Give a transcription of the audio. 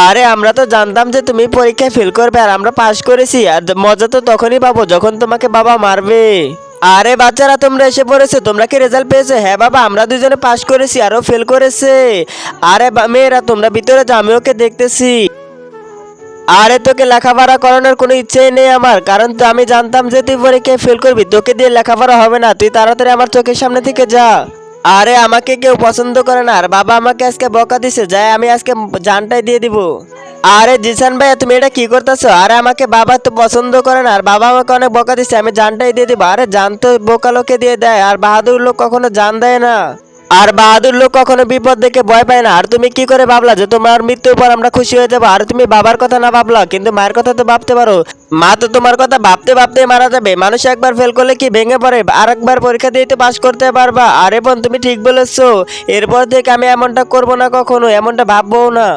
আরে আমরা তো জানতাম যে তুমি পরীক্ষায় ফেল করবে আর আমরা পাশ করেছি। আর মজা তো তখনই পাবো যখন তোমাকে বাবা মারবে। আরে বাচ্চারা তোমরা এসে পড়েছো, তোমরা কি রেজাল্ট পেয়েছো? হ্যাঁ বাবা, আমরা দুজনে পাশ করেছি, আরও ফেল করেছে। আরে মেয়েরা তোমরা ভিতরে যাও, আমি ওকে দেখতেছি। আরে তোকে লেখাপড়া করানোর কোনো ইচ্ছেই নেই আমার, কারণ তো আমি জানতাম যে তুই পরীক্ষায় ফেল করবি, তোকে দিয়ে লেখাপড়া হবে না। তুই তাড়াতাড়ি আমার চোখের সামনে থেকে যা। আরে আমাকে কেউ পছন্দ করে না, আর বাবা আমাকে আজকে বকা দিছে, যাই আমি আজকে জানটাই দিয়ে দিব। আরে জিসান ভাইয়া, তুমি এটা কি করতেছো? আরে আমাকে বাবা তো পছন্দ করে না, আর বাবা আমাকে অনেক বকা দিচ্ছে, আমি জানটাই দিয়ে দিব। আরে জান তো বোকা লোকে দিয়ে দেয়, আর বাহাদুর লোক কখনো জান দেয় না। আর বাহাদুর লোক কখনো বিপদ দেখে ভয় পায় না। আর তুমি কি করে ভাবলা যে তোমার মৃত্যুর পর আমরা খুশি হয়ে যাবো? আর তুমি বাবার কথা না ভাবলা, কিন্তু মায়ের কথা তো ভাবতে পারো। মা তো তোমার কথা ভাবতে ভাবতে মারা যাবে। মানুষ একবার ফেল করলে কি ভেঙে পড়ে? আর একবার পরীক্ষা দিয়ে তো পাশ করতে পারবা। আরে বোন, তুমি ঠিক বলেছো। এরপর থেকে আমি এমনটা করবো না, কখনো এমনটা ভাববো না।